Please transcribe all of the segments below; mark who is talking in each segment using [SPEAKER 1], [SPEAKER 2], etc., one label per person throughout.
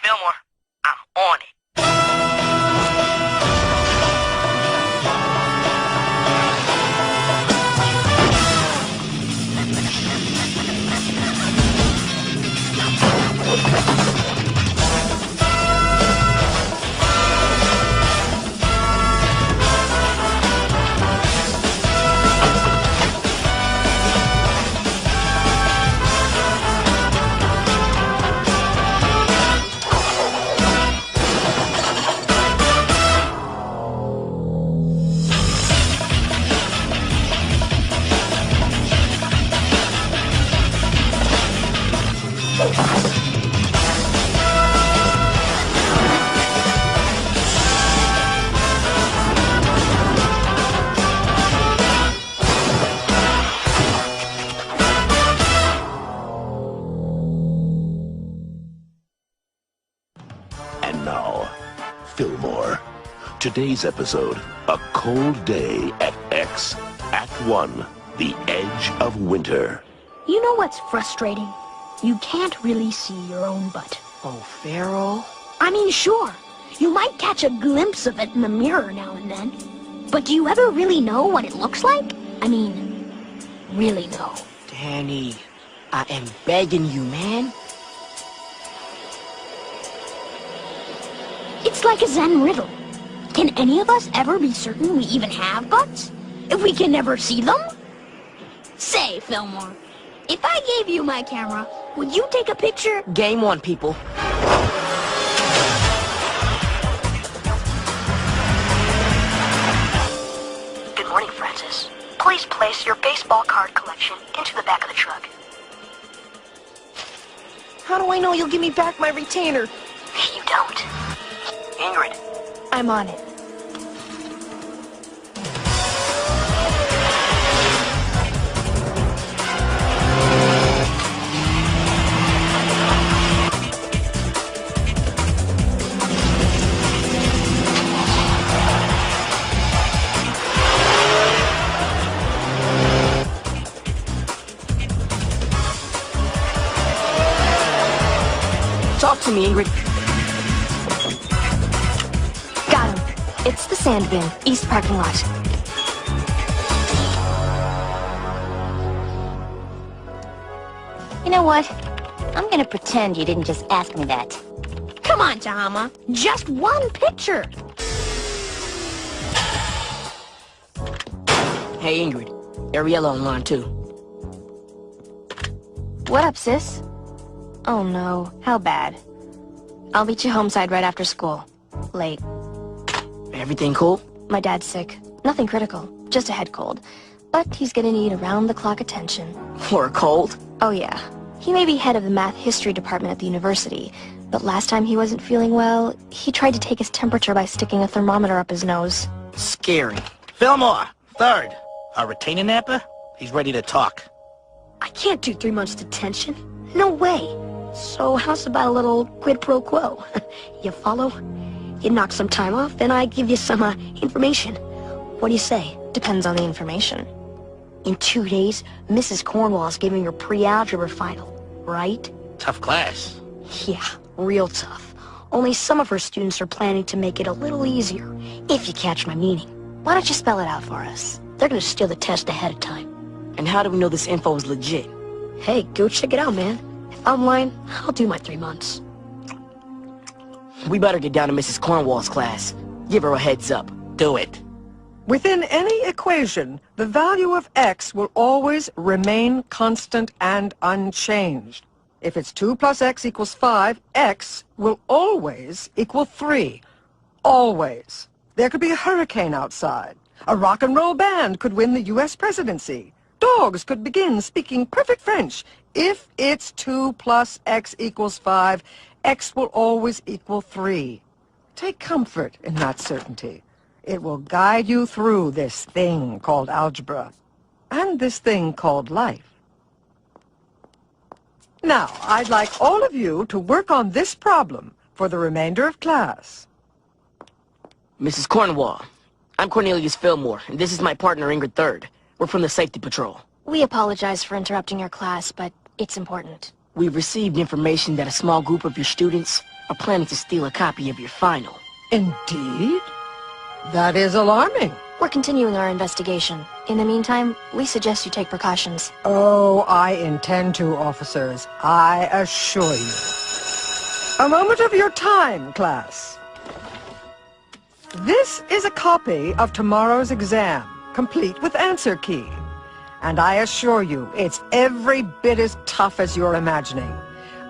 [SPEAKER 1] Fillmore, I'm on it.
[SPEAKER 2] And now, Fillmore. Today's episode, A Cold Day at X. Act 1, The Edge of Winter.
[SPEAKER 3] You know what's frustrating? You can't really see your own butt.
[SPEAKER 1] Oh, Pharaoh?
[SPEAKER 3] I mean, sure, you might catch a glimpse of it in the mirror now and then. But do you ever really know what it looks like? I mean, really know.
[SPEAKER 1] Danny, I am begging you, man.
[SPEAKER 3] It's like a Zen riddle. Can any of us ever be certain we even have butts? If we can never see them? Say, Fillmore, if I gave you my camera, would you take a picture?
[SPEAKER 1] Game on, people. Good morning, Francis. Please place your baseball card collection into the back of the truck. How do I know you'll give me back my retainer? You don't. Ingrid.
[SPEAKER 3] I'm on it.
[SPEAKER 1] Talk to me, Ingrid.
[SPEAKER 4] Got him. It's the sand bin, east parking lot.
[SPEAKER 5] You know what? I'm gonna pretend you didn't just ask me that.
[SPEAKER 3] Come on, Tahama. Just one picture.
[SPEAKER 1] Hey, Ingrid. Ariella online, too.
[SPEAKER 4] What up, sis? Oh no, how bad. I'll meet you homeside right after school. Late.
[SPEAKER 1] Everything cool?
[SPEAKER 4] My dad's sick. Nothing critical, just a head cold. But he's gonna need around-the-clock attention.
[SPEAKER 1] For a cold?
[SPEAKER 4] Oh yeah. He may be head of the math history department at the university, but last time he wasn't feeling well, he tried to take his temperature by sticking a thermometer up his nose.
[SPEAKER 1] Scary.
[SPEAKER 6] Fillmore, third. Our retainer napper? He's ready to talk.
[SPEAKER 3] I can't do 3 months detention. No way. So how's about a little quid pro quo? You follow? You knock some time off, then I give you some information. What do you say?
[SPEAKER 4] Depends on the information.
[SPEAKER 3] In 2 days, Mrs. Cornwall's giving her pre-algebra final, right?
[SPEAKER 6] Tough class.
[SPEAKER 3] Yeah, real tough. Only some of her students are planning to make it a little easier, if you catch my meaning.
[SPEAKER 4] Why don't you spell it out for us?
[SPEAKER 3] They're gonna steal the test ahead of time.
[SPEAKER 1] And how do we know this info is legit?
[SPEAKER 3] Hey, go check it out, man. If I'm lying, I'll do my 3 months.
[SPEAKER 1] We better get down to Mrs. Cornwall's class. Give her a heads up.
[SPEAKER 6] Do it.
[SPEAKER 7] Within any equation, the value of x will always remain constant and unchanged. If it's 2 plus x equals 5, x will always equal 3. Always. There could be a hurricane outside. A rock and roll band could win the U.S. presidency. Dogs could begin speaking perfect French. If it's 2 plus x equals 5, x will always equal 3. Take comfort in that certainty. It will guide you through this thing called algebra, and this thing called life. Now, I'd like all of you to work on this problem for the remainder of class.
[SPEAKER 1] Mrs. Cornwall, I'm Cornelius Fillmore, and this is my partner Ingrid Third. We're from the Safety Patrol.
[SPEAKER 4] We apologize for interrupting your class, but it's important.
[SPEAKER 1] We've received information that a small group of your students are planning to steal a copy of your final.
[SPEAKER 7] Indeed? That is alarming.
[SPEAKER 4] We're continuing our investigation. In the meantime, we suggest you take precautions.
[SPEAKER 7] Oh, I intend to, officers. I assure you. A moment of your time, class. This is a copy of tomorrow's exam, complete with answer key. And I assure you, it's every bit as tough as you're imagining.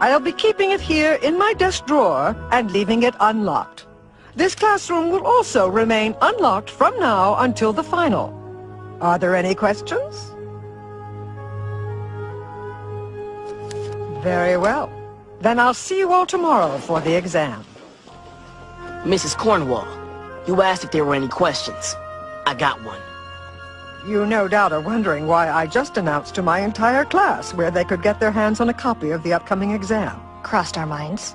[SPEAKER 7] I'll be keeping it here in my desk drawer and leaving it unlocked. This classroom will also remain unlocked from now until the final. Are there any questions? Very well. Then I'll see you all tomorrow for the exam.
[SPEAKER 1] Mrs. Cornwall, you asked if there were any questions. I got one.
[SPEAKER 7] You no doubt are wondering why I just announced to my entire class where they could get their hands on a copy of the upcoming exam.
[SPEAKER 4] Crossed our minds.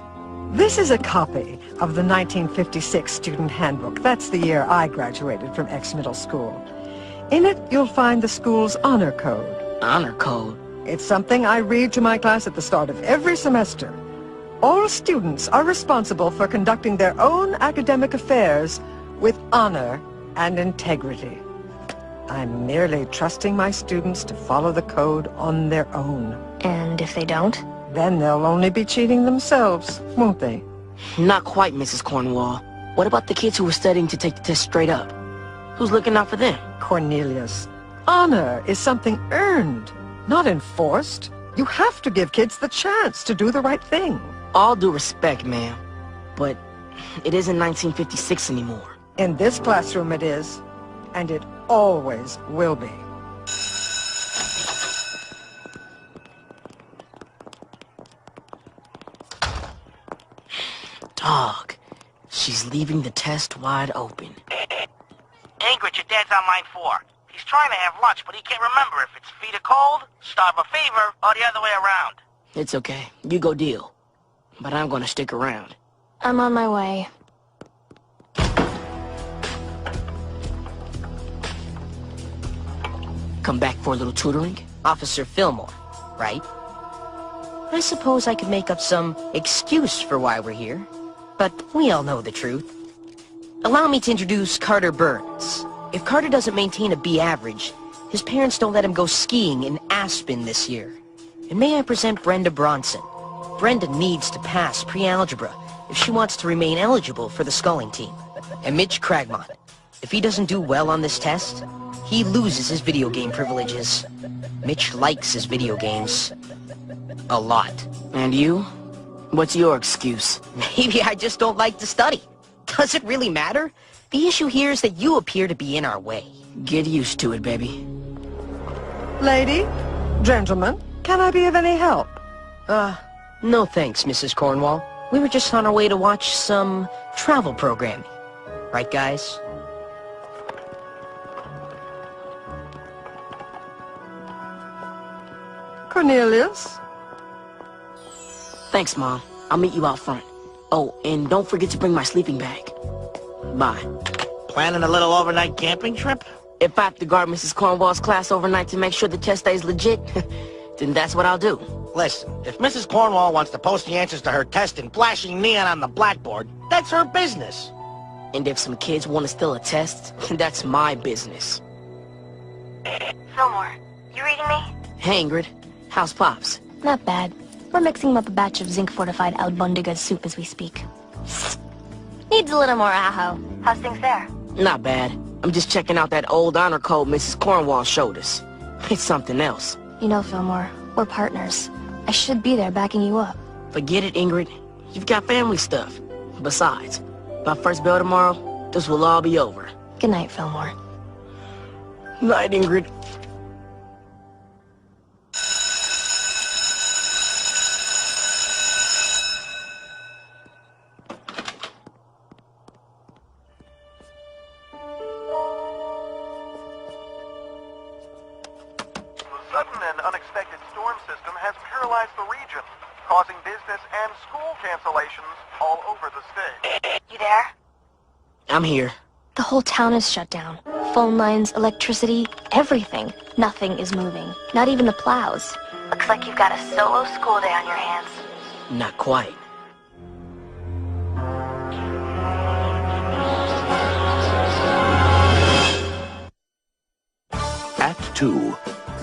[SPEAKER 7] This is a copy of the 1956 Student Handbook. That's the year I graduated from X Middle School. In it, you'll find the school's honor code.
[SPEAKER 1] Honor code?
[SPEAKER 7] It's something I read to my class at the start of every semester. All students are responsible for conducting their own academic affairs with honor and integrity. I'm merely trusting my students to follow the code on their own.
[SPEAKER 4] And if they don't?
[SPEAKER 7] Then they'll only be cheating themselves, won't they?
[SPEAKER 1] Not quite, Mrs. Cornwall. What about the kids who were studying to take the test straight up? Who's looking out for them?
[SPEAKER 7] Cornelius, honor is something earned, not enforced. You have to give kids the chance to do the right thing.
[SPEAKER 1] All due respect, ma'am, but it isn't 1956 anymore.
[SPEAKER 7] In this classroom it is, and it always will be.
[SPEAKER 1] Dog, she's leaving the test wide open.
[SPEAKER 6] Ingrid, your dad's on line 4. He's trying to have lunch, but he can't remember if it's feed a cold, starve a fever, or the other way around.
[SPEAKER 1] It's okay. You go deal. But I'm gonna stick around.
[SPEAKER 4] I'm on my way.
[SPEAKER 1] Come back for a little tutoring?
[SPEAKER 8] Officer Fillmore, right? I suppose I could make up some excuse for why we're here, but we all know the truth. Allow me to introduce Carter Burns. If Carter doesn't maintain a B average, his parents don't let him go skiing in Aspen this year. And may I present Brenda Bronson. Brenda needs to pass pre-algebra if she wants to remain eligible for the sculling team. And Mitch Cragmont. If he doesn't do well on this test, he loses his video game privileges. Mitch likes his video games. A lot.
[SPEAKER 1] And you? What's your excuse?
[SPEAKER 8] Maybe I just don't like to study. Does it really matter? The issue here is that you appear to be in our way.
[SPEAKER 1] Get used to it, baby.
[SPEAKER 7] Lady, gentlemen, can I be of any help?
[SPEAKER 8] No thanks, Mrs. Cornwall. We were just on our way to watch some travel programming. Right, guys?
[SPEAKER 7] Cornelius?
[SPEAKER 1] Thanks, Mom. I'll meet you out front. Oh, and don't forget to bring my sleeping bag. Bye.
[SPEAKER 6] Planning a little overnight camping trip?
[SPEAKER 1] If I have to guard Mrs. Cornwall's class overnight to make sure the test stays legit, then that's what I'll do.
[SPEAKER 6] Listen, if Mrs. Cornwall wants to post the answers to her test in flashing neon on the blackboard, that's her business.
[SPEAKER 1] And if some kids want to steal a test, that's my business.
[SPEAKER 4] Fillmore, you reading me?
[SPEAKER 1] Hey, Ingrid. How's Pops?
[SPEAKER 4] Not bad. We're mixing him up a batch of zinc-fortified albundiga soup as we speak.
[SPEAKER 5] Needs a little more aho. How's things there?
[SPEAKER 1] Not bad. I'm just checking out that old honor code Mrs. Cornwall showed us. It's something else.
[SPEAKER 4] You know, Fillmore, we're partners. I should be there backing you up.
[SPEAKER 1] Forget it, Ingrid. You've got family stuff. Besides, by first bell tomorrow, this will all be over.
[SPEAKER 4] Good night, Fillmore.
[SPEAKER 1] Night, Ingrid.
[SPEAKER 9] Sudden and unexpected storm system has paralyzed the region, causing business and school cancellations all over the state.
[SPEAKER 4] You there?
[SPEAKER 1] I'm here.
[SPEAKER 4] The whole town is shut down. Phone lines, electricity, everything. Nothing is moving. Not even the plows. Looks like you've got a solo school day on your hands.
[SPEAKER 1] Not quite.
[SPEAKER 2] 2,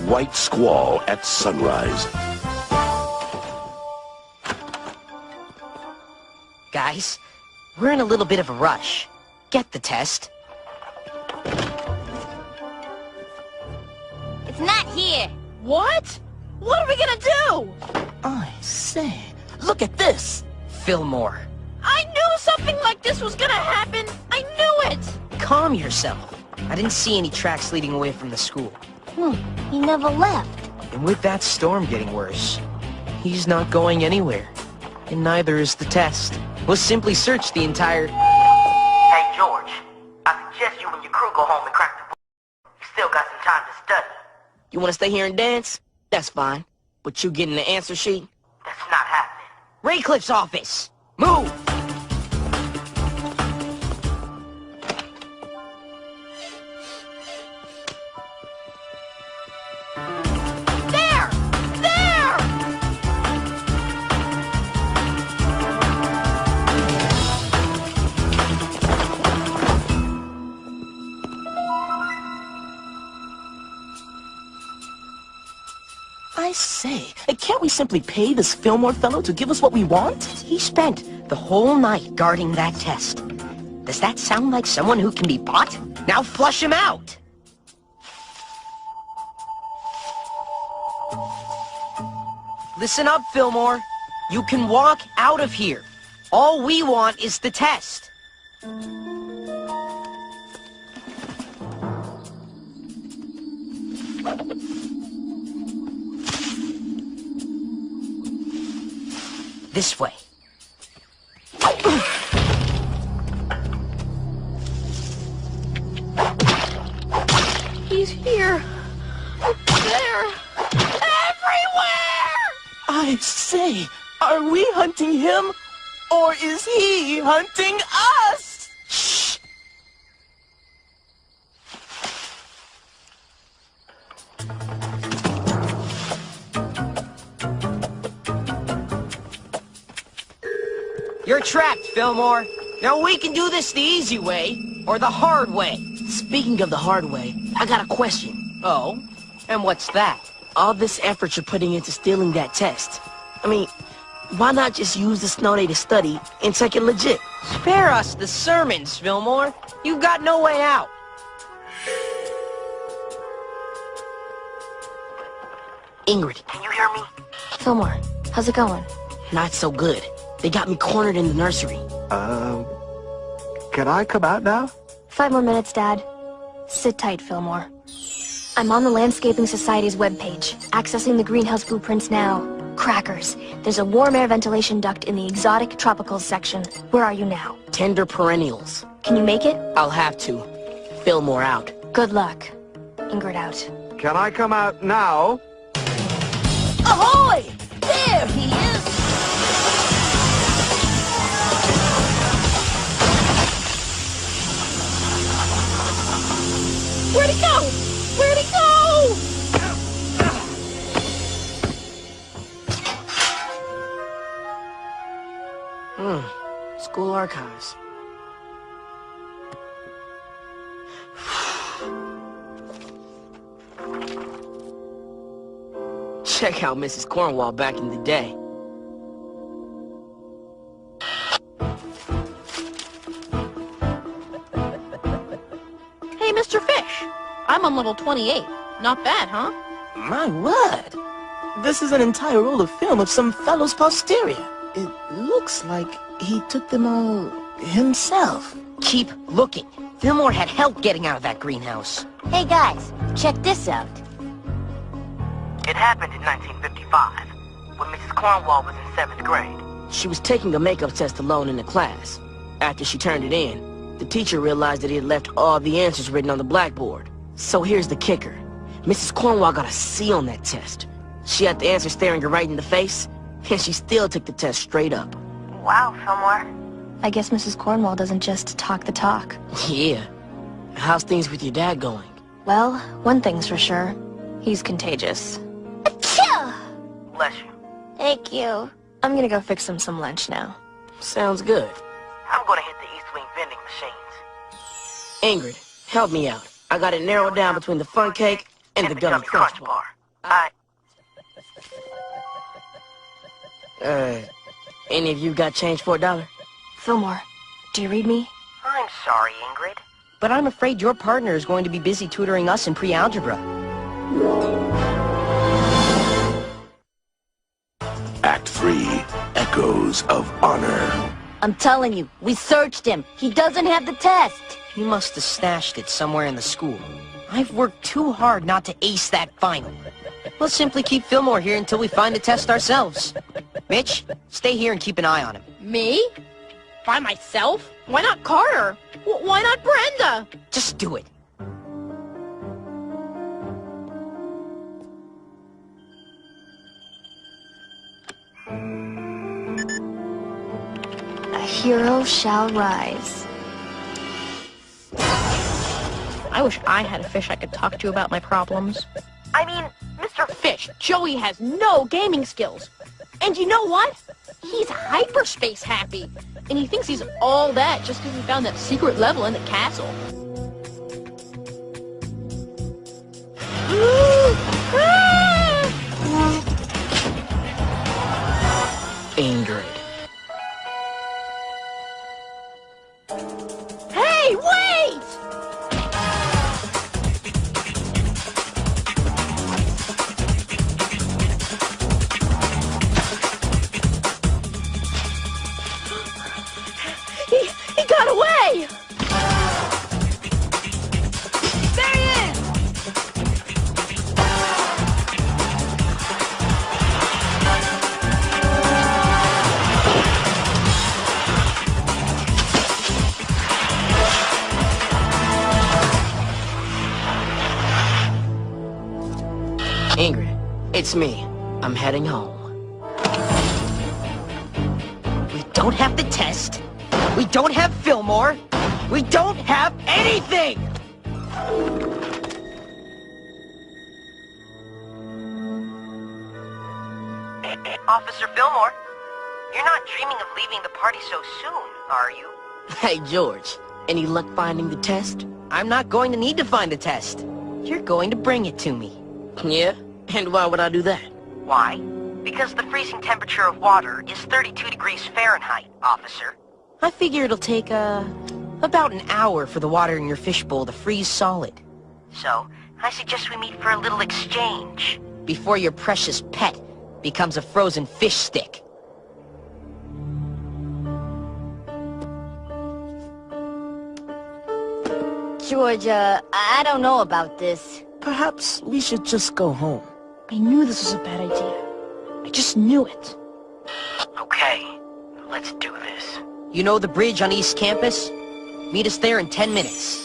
[SPEAKER 2] White Squall at Sunrise.
[SPEAKER 8] Guys, we're in a little bit of a rush. Get the test.
[SPEAKER 5] It's not here.
[SPEAKER 1] What? What are we gonna do?
[SPEAKER 8] I say, look at this! Fillmore.
[SPEAKER 1] I knew something like this was gonna happen! I knew it!
[SPEAKER 8] Calm yourself. I didn't see any tracks leading away from the school.
[SPEAKER 5] He never left.
[SPEAKER 8] And with that storm getting worse, he's not going anywhere. And neither is the test. We'll simply search the entire...
[SPEAKER 6] Hey, George. I suggest you and your crew go home and crack the book. You still got some time to study.
[SPEAKER 1] You wanna stay here and dance? That's fine. But you getting the answer sheet?
[SPEAKER 6] That's not happening.
[SPEAKER 8] Raycliffe's office! Move!
[SPEAKER 1] There! There!
[SPEAKER 10] I say, can't we simply pay this Fillmore fellow to give us what we want?
[SPEAKER 8] He spent the whole night guarding that test. Does that sound like someone who can be bought? Now flush him out! Listen up, Fillmore. You can walk out of here. All we want is the test. This way.
[SPEAKER 1] He's here. There. Everywhere!
[SPEAKER 10] I say, are we hunting him? Or is he hunting us? Shh!
[SPEAKER 8] You're trapped, Fillmore. Now we can do this the easy way, or the hard way.
[SPEAKER 1] Speaking of the hard way, I got a question.
[SPEAKER 8] Oh? And what's that?
[SPEAKER 1] All this effort you're putting into stealing that test. I mean, why not just use the snow day to study and take it legit?
[SPEAKER 8] Spare us the sermons, Fillmore. You've got no way out.
[SPEAKER 1] Ingrid,
[SPEAKER 6] Can you hear me?
[SPEAKER 4] Fillmore, how's it going?
[SPEAKER 1] not so good. They got me cornered in the nursery.
[SPEAKER 9] Can I come out now?
[SPEAKER 4] 5 more minutes, Dad. Sit tight, Fillmore. I'm on the Landscaping Society's webpage, accessing the greenhouse blueprints now. Crackers. There's a warm air ventilation duct in the exotic tropicals section. Where are you now?
[SPEAKER 1] Tender perennials.
[SPEAKER 4] Can you make it?
[SPEAKER 1] I'll have to. Fillmore out.
[SPEAKER 4] Good luck. Ingrid out.
[SPEAKER 9] Can I come out now?
[SPEAKER 1] Ahoy! There he is! Where'd he go? Where'd he go? School archives. Check out Mrs. Cornwall back in the day.
[SPEAKER 11] Hey, Mr. Fish. I'm on level 28. Not bad, huh?
[SPEAKER 10] My word! This is an entire roll of film of some fellow's posterior. It looks like he took them all himself.
[SPEAKER 8] Keep looking. Fillmore had help getting out of that greenhouse.
[SPEAKER 5] Hey, guys, check this out.
[SPEAKER 6] It happened in 1955, when Mrs. Cornwall was in 7th grade.
[SPEAKER 1] She was taking a makeup test alone in the class. After she turned it in, the teacher realized that he had left all the answers written on the blackboard. So here's the kicker. Mrs. Cornwall got a C on that test. She had the answer staring her right in the face, and she still took the test straight up.
[SPEAKER 5] Wow, Fillmore.
[SPEAKER 4] I guess Mrs. Cornwall doesn't just talk the talk.
[SPEAKER 1] Yeah. How's things with your dad going?
[SPEAKER 4] Well, one thing's for sure. He's contagious.
[SPEAKER 6] Bless you.
[SPEAKER 4] Thank you. I'm gonna go fix him some lunch now.
[SPEAKER 1] Sounds good.
[SPEAKER 6] I'm gonna hit the East Wing vending machines.
[SPEAKER 1] Ingrid, help me out. I got it narrowed down between the fun cake And the gummy crunch bar. Any of you got change for $1?
[SPEAKER 4] Fillmore, do you read me?
[SPEAKER 5] I'm sorry, Ingrid.
[SPEAKER 8] But I'm afraid your partner is going to be busy tutoring us in pre-algebra.
[SPEAKER 2] Act 3, Echoes of Honor.
[SPEAKER 5] I'm telling you, we searched him. He doesn't have the test.
[SPEAKER 8] He must have stashed it somewhere in the school. I've worked too hard not to ace that final. We'll simply keep Fillmore here until we find the test ourselves. Mitch, stay here and keep an eye on him.
[SPEAKER 11] Me? By myself? Why not Carter? Why not Brenda?
[SPEAKER 8] Just do it.
[SPEAKER 4] A hero shall rise.
[SPEAKER 11] I wish I had a fish I could talk to about my problems. I mean, Mr. Fish, Joey has no gaming skills. And you know what? He's hyperspace happy. And he thinks he's all that just because he found that secret level in the castle.
[SPEAKER 1] Ingrid.
[SPEAKER 11] Hey, wait! He got away! There he is!
[SPEAKER 1] Ingrid, it's me. I'm heading home.
[SPEAKER 8] We don't have the test. We don't have Fillmore. We don't have anything!
[SPEAKER 5] Officer Fillmore, you're not dreaming of leaving the party so soon, are you?
[SPEAKER 1] Hey, George. Any luck finding the test?
[SPEAKER 8] I'm not going to need to find the test. You're going to bring it to me.
[SPEAKER 1] Yeah? And why would I do that?
[SPEAKER 5] Why? Because the freezing temperature of water is 32 degrees Fahrenheit, officer.
[SPEAKER 8] I figure it'll take, about an hour for the water in your fishbowl to freeze solid.
[SPEAKER 5] So, I suggest we meet for a little exchange.
[SPEAKER 8] Before your precious pet becomes a frozen fish stick.
[SPEAKER 5] Georgia, I don't know about this.
[SPEAKER 10] Perhaps we should just go home.
[SPEAKER 11] I knew this was a bad idea. I just knew it.
[SPEAKER 5] Okay, let's do this.
[SPEAKER 8] You know the bridge on East Campus? Meet us there in 10 minutes.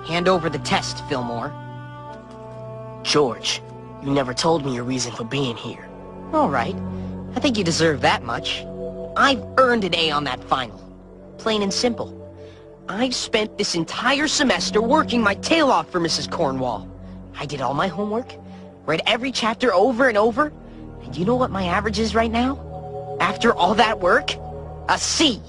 [SPEAKER 8] Hand over the test, Fillmore.
[SPEAKER 1] George, you never told me your reason for being here.
[SPEAKER 8] All right. I think you deserve that much. I've earned an A on that final. Plain and simple. I've spent this entire semester working my tail off for Mrs. Cornwall. I did all my homework, read every chapter over and over, and you know what my average is right now? After all that work? A C.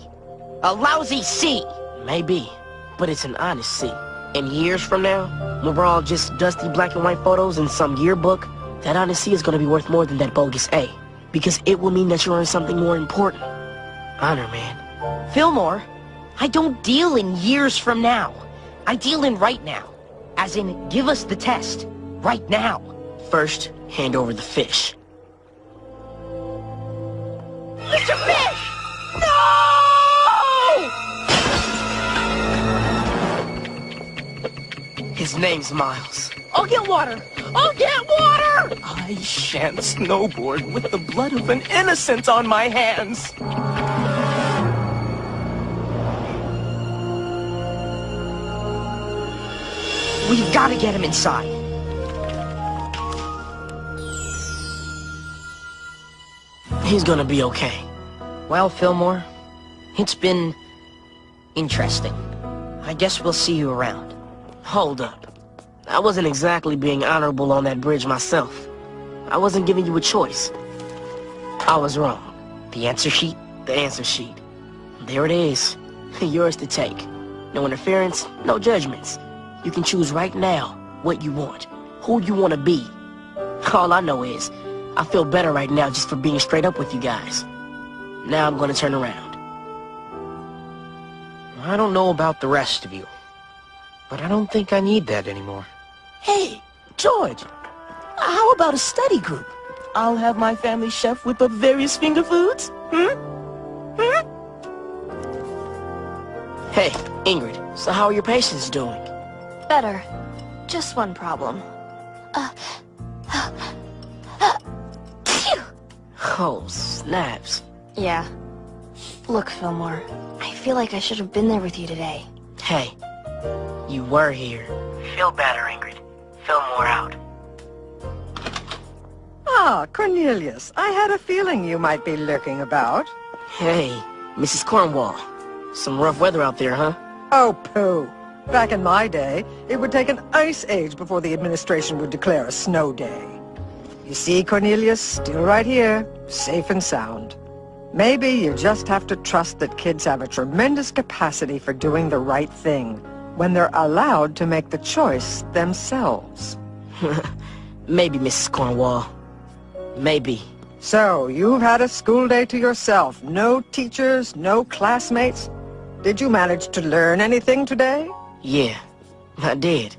[SPEAKER 8] A lousy C.
[SPEAKER 1] Maybe, but it's an honest C. And years from now, when we're all just dusty black and white photos in some yearbook, that honest C is going to be worth more than that bogus A. Because it will mean that you're on something more important. Honor, man.
[SPEAKER 8] Fillmore, I don't deal in years from now. I deal in right now. As in, give us the test. Right now.
[SPEAKER 1] First, hand over the fish.
[SPEAKER 11] Mr. Fish! No!
[SPEAKER 1] His name's Miles.
[SPEAKER 11] I'll get water! I'll get water!
[SPEAKER 10] I shan't snowboard with the blood of an innocent on my hands.
[SPEAKER 8] We've got to get him inside.
[SPEAKER 1] He's gonna be okay.
[SPEAKER 8] Well, Fillmore, it's been interesting. I guess we'll see you around.
[SPEAKER 1] Hold up. I wasn't exactly being honorable on that bridge myself. I wasn't giving you a choice. I was wrong.
[SPEAKER 8] The answer sheet?
[SPEAKER 1] the answer sheet. There it is. Yours to take. No interference, no judgments. You can choose right now what you want, who you want to be. All I know is, I feel better right now just for being straight up with you guys. Now I'm gonna turn around.
[SPEAKER 8] I don't know about the rest of you, but I don't think I need that anymore.
[SPEAKER 10] Hey, George, how about a study group? I'll have my family chef whip up various finger foods.
[SPEAKER 1] Hey, Ingrid, so how are your patients doing?
[SPEAKER 4] Better. Just one problem.
[SPEAKER 1] Oh, snaps.
[SPEAKER 4] Yeah. Look, Fillmore, I feel like I should have been there with you today.
[SPEAKER 1] Hey, you were here.
[SPEAKER 5] Feel better, Ingrid. Fillmore out.
[SPEAKER 7] Ah, Cornelius, I had a feeling you might be lurking about.
[SPEAKER 1] Hey, Mrs. Cornwall. Some rough weather out there, huh?
[SPEAKER 7] Oh, pooh. Back in my day, it would take an ice age before the administration would declare a snow day. You see, Cornelius, still right here, safe and sound. Maybe you just have to trust that kids have a tremendous capacity for doing the right thing when they're allowed to make the choice themselves.
[SPEAKER 1] Maybe, Mrs. Cornwall. Maybe.
[SPEAKER 7] So, you've had a school day to yourself. No teachers, no classmates. Did you manage to learn anything today?
[SPEAKER 1] Yeah, I did.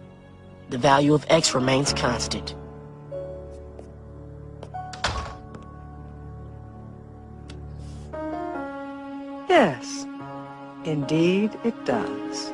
[SPEAKER 1] The value of X remains constant.
[SPEAKER 7] Yes, indeed it does.